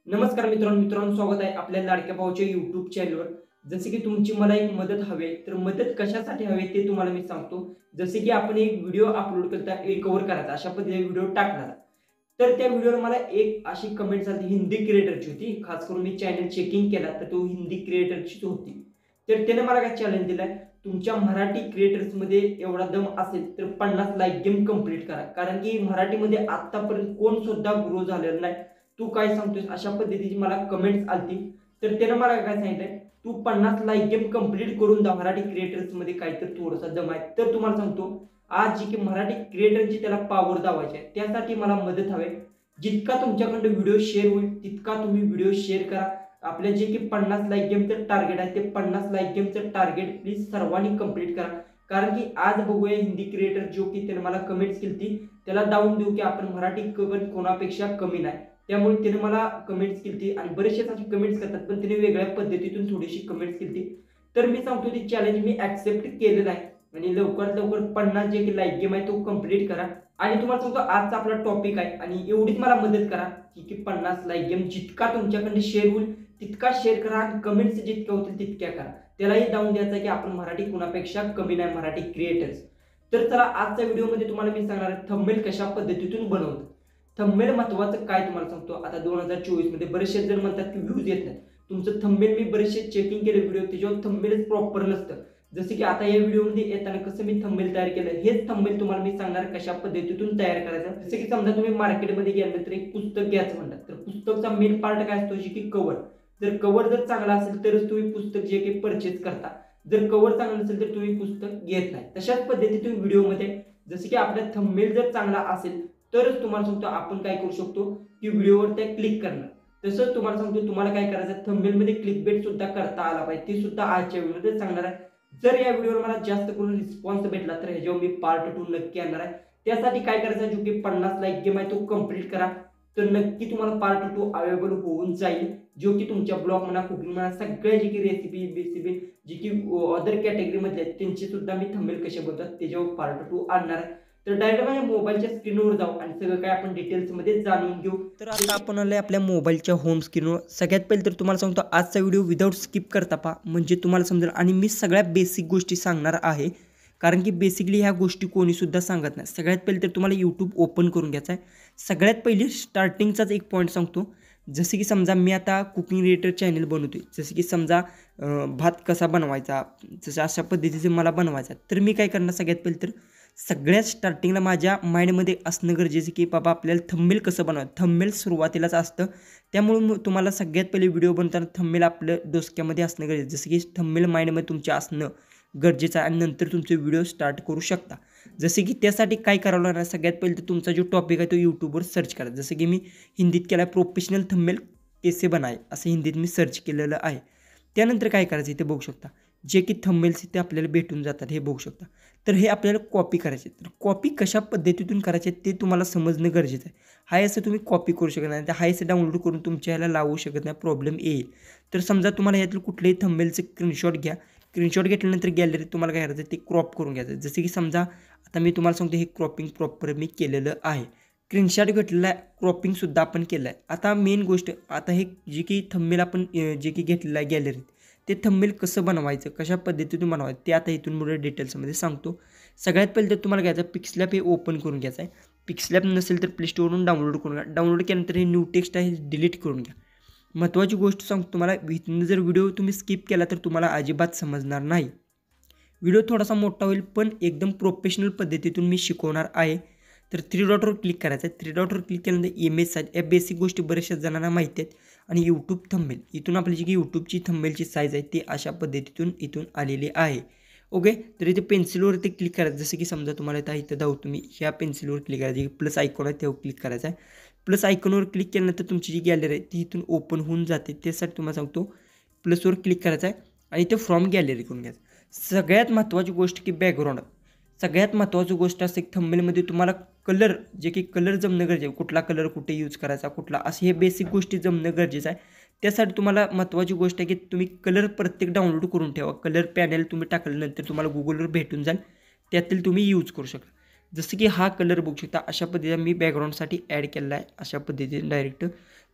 नमस्कार मित्रांनो स्वागत आहे आपल्या लाडक्या भाऊच्या YouTube चॅनलवर. जसे की तुमची मला एक मदत हवी तर मदत कशासाठी हवी ते तुम्हाला मी सांगतो. जसे की आपण एक व्हिडिओ अपलोड करता कव्हर करायचा अशा पद्धतीने व्हिडिओ टाकणार. तर त्या व्हिडिओवर मला एक अशी कमेंट आली हिंदी क्रिएटरची होती. खास करून मी चॅनल चेकिंग केला तर तो हिंदी क्रिएटरचीच होती. तर त्याने मला काय चॅलेंज दिलाय, तुमच्या मराठी क्रिएटर्समध्ये एवढा दम असेल तर 50 लाईक गेम कंप्लीट करा. कारण की मराठीमध्ये आतापर्यंत कोण सुद्धा ग्रो झालेलं नाही. तू काय सांगतोस अशा पद्धतीची मला कमेंट्स आलती. तर त्यानं मला काय सांगितलंय, तू 50 लाईक गेम कंप्लीट करून दा मराठी क्रिएटर्स मध्ये काहीतरी थोडासा दम आहे. तर तुम्हाला सांगतो आज जी की मराठी क्रिएटरची त्याला पॉवर दावायची आहे त्यासाठी मला मदत हवी. जितका तुमच्याकडे व्हिडिओ शेअर होईल तितका तुम्ही व्हिडिओ शेअर करा. आपले जे की 50 लाईक गेमचं टार्गेट आहे ते 50 लाईक गेमचं टार्गेट प्लीज सर्वांनी कंप्लीट करा. कारण की आज बघूया हिंदी क्रिएटर जो की त्याने मला कमेंट्स केली त्याला डाऊन देऊ की आपण मराठी कोणापेक्षा कमी नाही. त्यामुळे त्याने मला कमेंट्स केली आणि बरेचसे असे कमेंट्स करतात पण त्याने वेगळ्या पद्धतीतून थोडीशी कमेंट्स केली. तर मी सांगतो ती चॅलेंज मी ऍक्सेप्ट केलेलं आहे आणि लवकरात लवकर 50 जे की लाईक गेम आहे तो कंप्लीट करा. आणि तुम्हाला सांगतो आजचा आपला टॉपिक आहे आणि एवढीच मला मदत करा की 50 लाईक गेम जितका तुमच्याकडे शेअर होईल तितका शेअर करा आणि कमेंट्स जितक्या होतील तितक्या करा. त्यालाही जाऊन द्यायचं की आपण मराठी कुणापेक्षा कमी नाही मराठी क्रिएटर्स. तर चला आजच्या व्हिडिओमध्ये तुम्हाला मी सांगणार आहे थंबनेल कशा पद्धतीतून बनवतात. थंबनेल महत्त्वाचं काय तुम्हाला सांगतो. आता 2024 मध्ये बरेचसे जण म्हणतात की व्ह्यूज येत नाही. तुमचं थंबनेल मी बरेचसे चेकिंग केले व्हिडिओ त्याच्यावर थंबनेलच प्रॉपर नसतं. जसे की आता या व्हिडिओमध्ये येताना कसं मी थंबनेल तयार केलं हेच थंबनेल तुम्हाला मी सांगणार कशा पद्धतीतून तयार करायचं. जसे की समजा तुम्ही मार्केटमध्ये गेला तर एक पुस्तक घ्यायचं म्हणतात तर पुस्तकचा मेन पार्ट काय असतो जी की कव्हर. जर कव्हर जर चांगला असेल तरच तुम्ही पुस्तक जे काही परचेस करता. जर कव्हर चांगलं नसेल तर तुम्ही पुस्तक घेत नाही. तशाच पद्धतीतून व्हिडिओमध्ये जसे की आपला थंबनेल जर चांगला असेल तरच तुम्हाला सांगतो आपण काय करू शकतो की व्हिडिओवर त्या क्लिक करणार. तसंच तुम्हाला सांगतो तुम्हाला काय करायचं थंबनेलमध्ये क्लिक बेट सुद्धा करता आला पाहिजे. ते सुद्धा आजच्या व्हिडिओमध्ये सांगणार आहे. जर या व्हिडिओवर मला जास्त करून रिस्पॉन्स भेटला तर ह्याच्यावर मी पार्ट 2 नक्की आणणार आहे. त्यासाठी काय करायचं जो की 50 लाईक गेम आहे तो कंप्लीट करा. तर नक्की तुम्हाला पार्ट 2 अवेलेबल होऊन जाईल. जो की तुमच्या ब्लॉग म्हणा कुकिंग म्हणा सगळ्या जी की रेसिपी जी की अदर कॅटेगरी मधले आहेत त्यांची सुद्धा मी थंबनेल कसे बनवतात त्याच्यावर पार्ट 2 आणणार आहे. तर डायरेक्ट माझ्या मोबाईलच्या स्क्रीनवर जाऊ आणि सगळं काय आपण डिटेल्स मध्ये जाणून घेऊ. तर आता आपण आलोय आपल्या मोबाईलच्या होम स्क्रीनवर. सगळ्यात पहिले तर तुम्हाला सांगतो आजचा व्हिडिओ विदाऊट स्किप करता पहा म्हणजे तुम्हाला समजेल. आणि मी सगळ्या बेसिक गोष्टी सांगणार आहे कारण की बेसिकली ह्या गोष्टी कोणी सुद्धा सांगत नाही. सगळ्यात पहिले तर तुम्हाला यूट्यूब ओपन करून घ्यायचं आहे. सगळ्यात पहिले स्टार्टिंगचाच एक पॉईंट सांगतो. जसे की समजा मी आता कुकिंग रिलेटेड चॅनल बनवतोय. जसे की समजा भात कसा बनवायचा जसं अशा पद्धतीचे मला बनवायचा तर मी काय करणार सगळ्यात पहिले तर सगळ्यात स्टार्टिंगला माझ्या माइंडमध्ये असणं गरजेचं की बाबा आपल्याला थंबनेल कसं बनवायचं. थंबनेल सुरुवातीलाच असतं त्यामुळे तुम्हाला सगळ्यात पहिले व्हिडिओ बनताना थंबनेल आपलं डोसक्यामध्ये असणं गरजेचं. जसं की थंबनेल माइंडमध्ये तुमच्या असणं गरजेचं आहे आणि नंतर तुमचे व्हिडिओ स्टार्ट करू शकता. जसे की त्यासाठी काय करावं लागणार सगळ्यात पहिले तर तुमचा जो टॉपिक आहे तो यूट्यूबवर सर्च करा. जसं की मी हिंदीत केला आहे प्रोफेशनल थंबनेल कैसे बनाए असं हिंदीत मी सर्च केलेलं आहे. त्यानंतर काय करायचं इथे बघू शकता जे की थंबनेल्स इथे आपल्याला भेटून जातात हे बघू शकता. तर हे आपल्याला कॉपी करायचे. तर कॉपी कशा पद्धतीतून करायचे ते तुम्हाला समजणं गरजेचं आहे. हाय असं तुम्ही कॉपी करू शकत नाही. हाय असं डाउनलोड करून तुमच्या ह्याला लावू शकत नाही प्रॉब्लेम येईल. तर समजा तुम्हाला ह्यातील कुठलेही थंबनेलचे स्क्रीनशॉट घ्या. स्क्रीनशॉट घेतल्यानंतर गॅलरीत तुम्हाला काय करायचं ते क्रॉप करून घ्यायचं. जसे की समजा आता मी तुम्हाला सांगतो हे क्रॉपिंग प्रॉपर मी केलेलं आहे. स्क्रीनशॉट घेतलेला आहे क्रॉपिंगसुद्धा आपण केलं आहे. आता मेन गोष्ट आता हे जे की थंबनेल आपण जे की घेतलेलं आहे गॅलरीत ते थंबनेल कसं बनवायचं कशा पद्धतीतून बनवायचं ते आता इथून पुढे डिटेल्समध्ये सांगतो. सगळ्यात पहिले तर तुम्हाला घ्यायचं पिक्सलॅप हे ओपन करून घ्यायचं आहे. पिक्सलॅप नसेल तर प्ले स्टोअरवरून डाउनलोड करून घ्या. डाउनलोड केल्यानंतर हे न्यू टेक्स्ट आहे डिलीट करून घ्या. महत्त्वाची गोष्ट सांगतो तुम्हाला इथून जर व्हिडिओ तुम्ही स्किप केला तर तुम्हाला अजिबात समजणार नाही. व्हिडिओ थोडासा मोठा होईल पण एकदम प्रोफेशनल पद्धतीतून मी शिकवणार आहे. तर 3 डॉटवर क्लिक करायचं आहे. 3 डॉटवर क्लिक केल्यानंतर इमेज साईज या बेसिक गोष्टी बऱ्याचशा जणांना माहिती आहेत. आणि यूट्यूब थंबनेल इथून आपली जी की यूट्यूबची थंबनेलची साईज आहे ती अशा पद्धतीतून इथून आलेली आहे. ओके तर इथे पेन्सिलवरती क्लिक करायचं. जसं की समजा तुम्हाला इथं जाऊ तुम्ही ह्या पेन्सिलवर क्लिक करायचं प्लस आयकॉन आहे त्यावर क्लिक करायचं आहे. प्लस आयकॉनवर क्लिक केल्यानंतर तुमची जी गॅलरी आहे ती इथून ओपन होऊन जाते. त्यासाठी तुम्हाला सांगतो प्लसवर क्लिक करायचं आहे आणि इथे फ्रॉम गॅलरी करून घ्यायचं. सगळ्यात महत्त्वाची गोष्ट की बॅकग्राऊंड. सगळ्यात महत्त्वाची गोष्ट असते की थंबनेलमध्ये तुम्हाला कलर जे की कलर जमणं गरजेचं आहे. कुठला कलर कुठे यूज करायचा कुठला असे हे बेसिक गोष्टी जमणं गरजेचं आहे. त्यासाठी तुम्हाला महत्त्वाची गोष्ट आहे की तुम्ही कलर प्रत्येक डाउनलोड करून ठेवा. कलर पॅनल तुम्ही टाकल्यानंतर तुम्हाला गुगलवर भेटून जाईल त्यातील तुम्ही यूज करू शकता. जसं की हा कलर बघू शकता अशा पद्धतीने मी बॅकग्राऊंडसाठी ॲड केलेला आहे अशा पद्धतीने डायरेक्ट.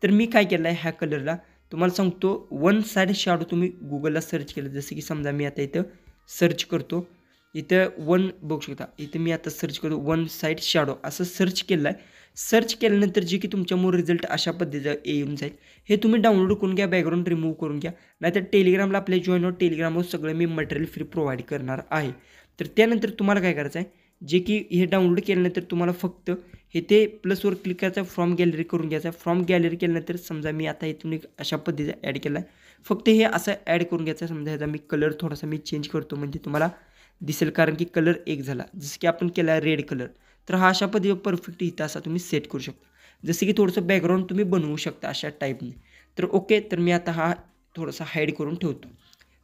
तर मी काय केलं आहे ह्या कलरला तुम्हाला सांगतो वन साईड शॅडो तुम्ही गुगलला सर्च केलं जसं की समजा मी आता इथं सर्च करतो इथं वन बघू शकता इथं मी आता सर्च करतो वन साईड शॅडो असं सर्च केलं आहे सर्च केल्यानंतर जे की तुमच्यामुळे रिझल्ट अशा पद्धतीचा येऊन जाईल हे तुम्ही डाउनलोड करून घ्या बॅकग्राऊंड रिमूव्ह करून घ्या नाहीतर टेलिग्रामला आपल्या जॉईन हो टेलिग्रामवर सगळं मी मटेरियल फ्री प्रोव्हाइड करणार आहे तर त्यानंतर तुम्हाला काय करायचं आहे जे की हे डाउनलोड केल्यानंतर तुम्हाला फक्त हे ते प्लसवर क्लिक करायचं फ्रॉम गॅलरी करून घ्यायचं फ्रॉम गॅलरी केल्यानंतर समजा मी आता इथून एक अशा पद्धतीचा ॲड केला आहे फक्त हे असं ॲड करून घ्यायचं समजा ह्याचा मी कलर थोडासा मी चेंज करतो म्हणजे तुम्हाला दिसेल कारण की कलर एक झाला जसं की आपण केला आहे रेड कलर तर हा अशा पद्धतीने परफेक्ट इथं असा तुम्ही सेट करू शकता जसं की थोडंसं बॅकग्राऊंड तुम्ही बनवू शकता अशा टाईपने तर ओके तर मी आता हा थोडासा हाईड करून ठेवतो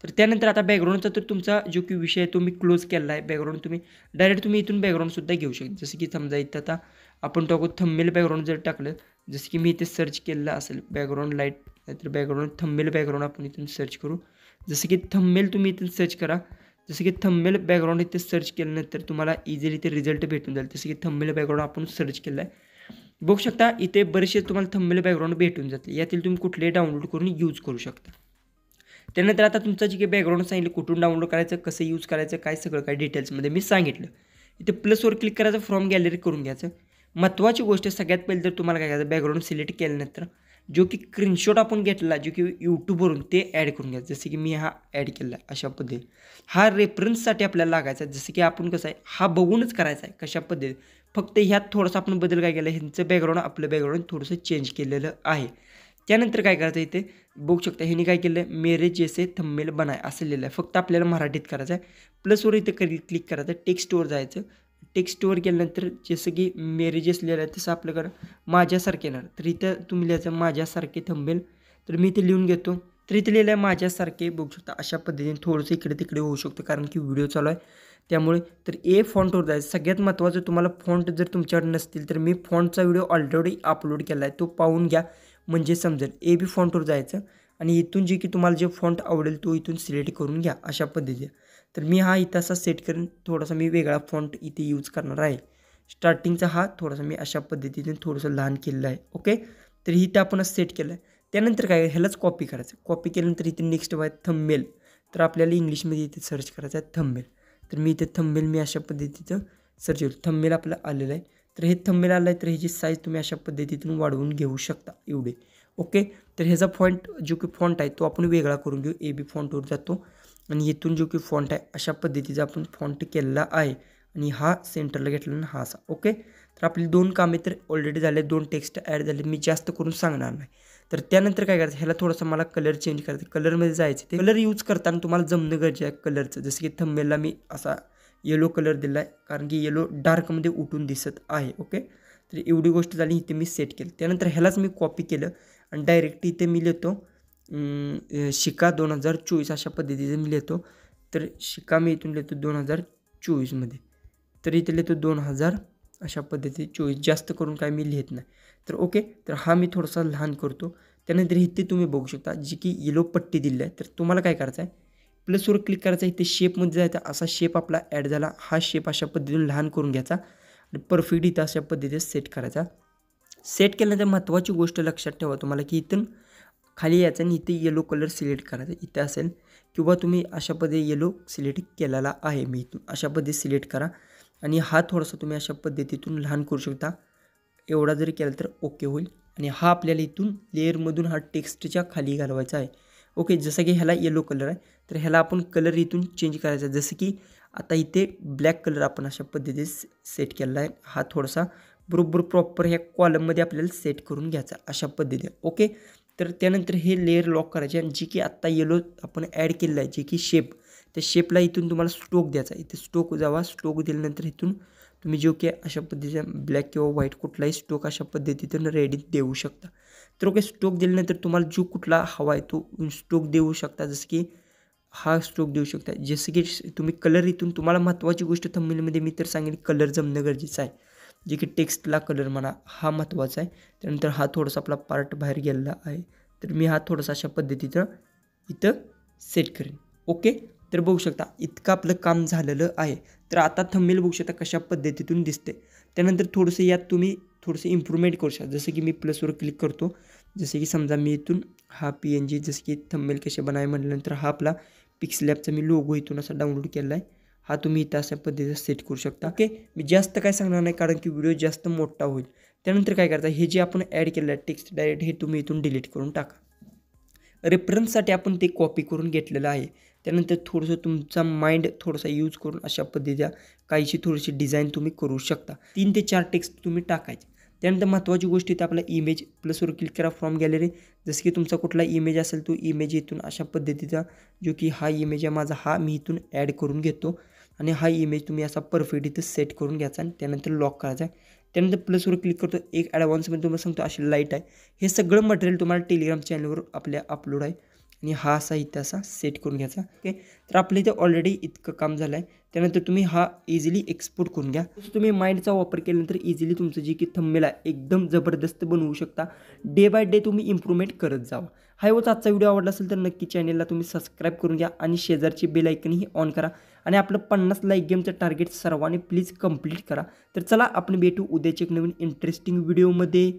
तर त्यानंतर आता बॅकग्राऊंडचा तर तुमचा जो की विषय आहे तो मी क्लोज केला आहे बॅकग्राऊंड तुम्ही डायरेक्ट तुम्ही इथून बॅकग्राऊंडसुद्धा घेऊ शकता जसं की समजा इथं आता आपण टाकू थंबनेल बॅकग्राऊंड जर टाकलं जसं की मी इथे सर्च केलेलं असेल बॅकग्राऊंड लाईट नाहीतर बॅकग्राऊंड थंबनेल बॅकग्राऊंड आपण इथून सर्च करू जसं की थंबनेल तुम्ही इथून सर्च करा जसं की थंबनेल बॅकग्राऊंड इथे सर्च केल्यानंतर तुम्हाला इझिली ते रिझल्ट भेटून जाईल जसं की थंबनेल बॅकग्राऊंड आपण सर्च केलं आहे बघू शकता इथे बरेचसे तुम्हाला थंबनेल बॅकग्राऊंड भेटून जातील यातील तुम्ही कुठलेही डाउनलोड करून यूज करू शकता त्यानंतर आता तुमचं जे काही बॅकग्राऊंड सांगितलं कुठून डाउनलोड करायचं कसं यूज करायचं काय सगळं काय डिटेल्समध्ये मी सांगितलं इथे प्लसवर क्लिक करायचं फ्रॉम गॅलरी करून घ्यायचं महत्त्वाची गोष्ट सगळ्यात पहिले तर तुम्हाला काय करायचं बॅकग्राऊंड सिलेक्ट केल्यानंतर जो की स्क्रीनशॉट आपण घेतला जो की यूट्यूबवरून ते ॲड करून घ्यायचं जसं की मी हा ॲड केला आहे अशा पद्धतीने हा रेफरन्ससाठी आपल्याला लागायचा जसं की आपण कसं आहे हा बघूनच करायचा आहे कशा पद्धतीने फक्त ह्यात थोडासा आपण बदल काय केला ह्यांचं बॅकग्राऊंड आपलं बॅकग्राऊंड थोडंसं चेंज केलेलं आहे त्यानंतर काय करायचं इथे बघू शकता ह्यांनी काय केलं आहे मेरे जैसे थंबनेल बनाय असं लिहिलं आहे फक्त आपल्याला मराठीत करायचं आहे प्लसवर इथे क्लिक करायचं टेक्स्टवर जायचं टेक्स्टवर गेल्यानंतर जसं की मेरे जेस लिहिलं आहे तसं आपल्याकडं माझ्यासारखे येणार तर इथं तुम्ही लिहायचं माझ्यासारखे थंबनेल तर मी इथे लिहून घेतो तर इथे लिहिलं आहे माझ्यासारखे बघू शकता अशा पद्धतीने थोडंसं इकडे तिकडे होऊ शकतं कारण की व्हिडिओ चालू आहे त्यामुळे तर ए फॉन्टवर जायचं सगळ्यात महत्त्वाचं तुम्हाला फॉन्ट जर तुमच्याकडे नसतील तर मी फॉन्टचा व्हिडिओ ऑलरेडी अपलोड केला आहे तो पाहून घ्या म्हणजे समजेल ए बी फॉन्टवर जायचं आणि इथून जे की तुम्हाला जे फॉन्ट आवडेल तो इथून सिलेक्ट करून घ्या अशा पद्धतीने तर मी हा इथं असा सेट करून थोडासा मी वेगळा फॉन्ट इथे यूज करणार आहे स्टार्टिंगचा हा थोडासा मी अशा पद्धतीने थोडंसं लहान केलेलं आहे ओके तर इथं आपण सेट केलं आहे त्यानंतर काय ह्यालाच कॉपी करायचं कॉपी केल्यानंतर इथे नेक्स्ट आहे थंबनेल तर आपल्याला इंग्लिशमध्ये इथे सर्च करायचं आहे थंबनेल तर मी इथे थंबनेल मी अशा पद्धतीचं सर्च केलं थंबनेल आपलं आलेलं आहे तर हे थंबनेल आलं आहे तर ह्याची साईज तुम्ही अशा पद्धतीतून वाढवून घेऊ शकता एवढे ओके तर ह्याचा फॉन्ट जो की फॉन्ट आहे तो आपण वेगळा करून घेऊ ए बी फॉन्टवर जातो आणि इथून जो की फॉन्ट आहे अशा पद्धतीचा आपण फॉन्ट केलेला आहे आणि हा सेंटरला घेतला आणि हा असा ओके तर आपली दोन कामे तर ऑलरेडी झाले दोन टेक्स्ट ॲड झाले मी जास्त करून सांगणार नाही तर त्यानंतर काय करायचं ह्याला थोडंसं मला कलर चेंज करायचं कलरमध्ये जायचं ते कलर यूज करताना तुम्हाला जमणं गरजेचं आहे कलरचं जसं की थंबनेलला मी असा येलो कलर दिला आहे कारण की येलो डार्कमध्ये उठून दिसत आहे ओके तर एवढी गोष्ट झाली इथे मी सेट केलं त्यानंतर ह्यालाच मी कॉपी केलं आणि डायरेक्ट इथे मी लिहितो शिका 2024 अशा पद्धतीचे मी लिहितो तर शिका मी इथून लिहितो 2024मध्ये तर इथे लिहितो 2000 अशा पद्धतीने 24 जास्त करून काय मी लिहित नाही तर ओके तर हा मी थोडासा लहान करतो त्यानंतर इथे तुम्ही बघू शकता जी की येलो पट्टी दिली आहे तर तुम्हाला काय करायचं आहे प्लसवर क्लिक करायचं इथे शेपमध्ये जायचा असा शेप आपला ॲड झाला हा शेप अशा पद्धतीने लहान करून घ्यायचा आणि परफेक्ट इथं अशा पद्धतीने सेट करायचा सेट केल्यानंतर महत्त्वाची गोष्ट लक्षात ठेवा तुम्हाला की इथून खाली यायचं आणि इथे येलो कलर सिलेक्ट करायचा इथे असेल किंवा तुम्ही अशा पद्धतीने येलो सिलेक्ट केलेला आहे मी इथून अशा पद्धतीने सिलेक्ट करा आणि हा थोडासा तुम्ही अशा पद्धतीतून लहान करू शकता एवढा जरी केला तर ओके होईल आणि हा आपल्याला इथून लेअरमधून हा टेक्स्टच्या खाली घालवायचा आहे ओके जसं की ह्याला येलो कलर आहे तर ह्याला आपण कलर इथून चेंज करायचा जसं की आता इथे ब्लॅक कलर आपण अशा पद्धतीने सेट केला आहे हा थोडासा बरोबर प्रॉपर ह्या कॉलममध्ये आपल्याला सेट करून घ्यायचा अशा पद्धतीने ओके तर त्यानंतर हे लेअर लॉक करायचे आणि जी की आत्ता येलो आपण ॲड केलेलं आहे जे की शेप त्या शेपला इथून तुम्हाला स्ट्रोक द्यायचा इथे स्ट्रोक जावा स्ट्रोक दिल्यानंतर इथून तुम्ही जो की अशा पद्धतीचा ब्लॅक किंवा व्हाईट कुठलाही स्ट्रोक अशा पद्धतीतून रेडी देऊ शकता तर ओके स्ट्रोक दिल्यानंतर तुम्हाला जो कुठला हवा आहे तो स्ट्रोक देऊ शकता जसं की हा स्ट्रोक देऊ शकता जसं की तुम्ही कलर इथून तुम्हाला महत्त्वाची गोष्ट थंबनेलमध्ये मी तर सांगेन कलर जमणं गरजेचं आहे जे की टेक्स्टला कलर म्हणा हा महत्त्वाचा आहे त्यानंतर हा थोडासा आपला पार्ट बाहेर गेलेला आहे तर मी हा थोडासा अशा पद्धतीचं इथं सेट करेन ओके तर बघू शकता इतकं आपलं काम झालेलं आहे तर आता थंबनेल बघू शकता कशा पद्धतीतून दिसते त्यानंतर थोडंसं यात तुम्ही थोडंसं इम्प्रूव्हमेंट करू शकता जसं की मी प्लसवर क्लिक करतो जसे की समजा मी इथून हा PNG जसं की थंबनेल कसे बनावे म्हटल्यानंतर हा आपला पिक्सलॅबचा मी लोगो इथून असा डाउनलोड केला आहे. हा तुम्ही इथं अशा पद्धतीने सेट करू शकता. ओके, मी जास्त काय सांगणार नाही कारण की व्हिडिओ जास्त मोठा होईल. त्यानंतर काय करायचं, हे जे आपण ॲड केलेलं आहे टेक्स्ट डायरेक्ट हे तुम्ही इथून डिलीट करून टाका. रेफरन्ससाठी आपण ते कॉपी करून घेतलेलं आहे. त्यानंतर थोडंसं तुमचा माइंड थोडासा यूज करून अशा पद्धतीच्या काहीशी थोडीशी डिझाईन तुम्ही करू शकता. 3 ते 4 टेक्स्ट तुम्ही टाकायचे. त्यानंतर महत्त्वाची गोष्ट इथे आपला इमेज प्लसवर क्लिक करा फ्रॉम गॅलरी. जसं की तुमचा कुठला इमेज असेल तो इमेज इथून अशा पद्धतीचा जो की हा इमेज आहे माझा हा मी इथून ॲड करून घेतो आणि हा इमेज तुम्ही असा परफेक्ट इथं सेट करून घ्यायचा आणि त्यानंतर लॉक करायचा आहे. त्यानंतर प्लसवर क्लिक करतो. एक ॲडव्हान्समध्ये तुम्हाला सांगतो अशी लाईट आहे. हे सगळं मटेरियल तुम्हाला टेलिग्राम चॅनलवर आपल्या अपलोड आहे आणि हा असा इथं असा सेट करून घ्यायचा. ओके, तर आपल्या इथे ऑलरेडी इतकं काम झालं आहे. त्यानंतर तुम्ही हा इझिली एक्सपोर्ट करून घ्या. तुम्ही माइंडचा वापर केल्यानंतर इझिली तुमचं जे की थंबनेल आहे एकदम जबरदस्त बनवू शकता. डे बाय डे तुम्ही इम्प्रूव्हमेंट करत जावा. हा होता आजचा व्हिडिओ. आवडला असेल तर नक्की चॅनलला तुम्ही सबस्क्राईब करून घ्या आणि शेजारची बेल आयकनही ऑन करा आणि आपलं 50 लाईक गेमचं टार्गेट सर्वांनी प्लीज कंप्लीट करा. तर चला आपण भेटू उद्याच्या एक नवीन इंटरेस्टिंग व्हिडिओमध्ये.